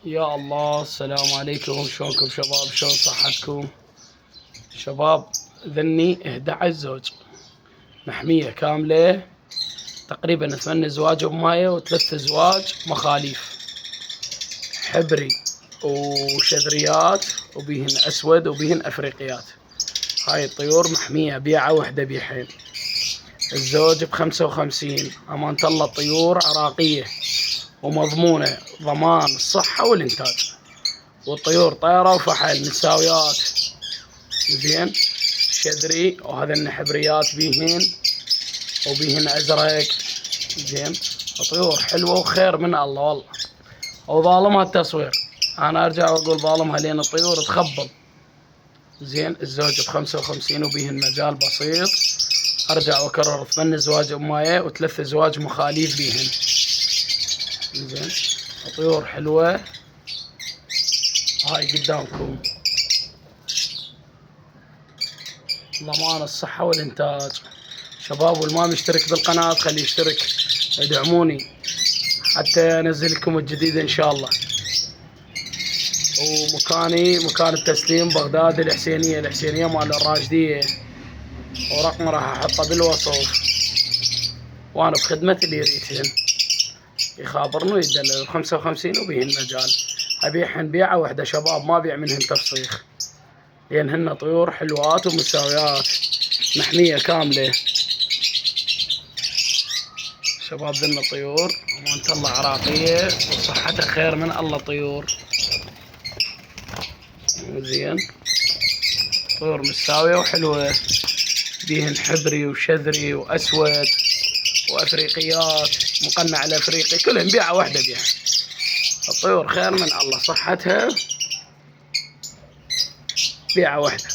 يا الله، السلام عليكم. شلونكم شباب؟ شلون صحتكم شباب؟ ذني 11 زوج محمية كاملة، تقريبا 8 زواج بماية و3 زواج مخاليف، حبري وشذريات وبيهن اسود وبيهن افريقيات. هاي الطيور محمية، بيعة وحدة بيحين. الزوج ب55. أمانة الله طيور عراقية ومضمونة ضمان الصحة والإنتاج، والطيور طيرة وفحل مساويات. زين، شذري وهذا النحبريات بيهن وبيهن أزرق. زين، طيور حلوة وخير من الله والله. وظالمها التصوير، أنا أرجع وأقول ظالمها لين الطيور تخبل. زين، الزوج ب55 وبيهن مجال بسيط. أرجع وأكرر 8 زواج أماية و3 زواج مخاليف بيهن. زين، طيور حلوة. هاي قدامكم، ضمان الصحة والإنتاج. شباب واللي ما مشترك بالقناة خليه يشترك، ادعموني حتى أنزل لكم الجديد إن شاء الله. ومكاني مكان التسليم بغداد الحسينية مال الراشدية، ورقم راح أحطه بالوصف. وأنا بخدمة اللي يريدهن يخابرني ويدلل. 55 وبيهن مجال. أبيعهن بيعة وحدة شباب، ما بيع منهن تفسيخ، لأنهن طيور حلوات ومساويات محمية كاملة. شباب ذن طيور أمانة الله عراقية وصحتها خير من الله. طيور زين، طيور مساوية وحلوة، بيهن حبري وشذري وأسود وأفريقيات، مقنع الأفريقي، كلهم بيعة واحدة بيها. الطيور خير من الله، صحتها بيعة واحدة.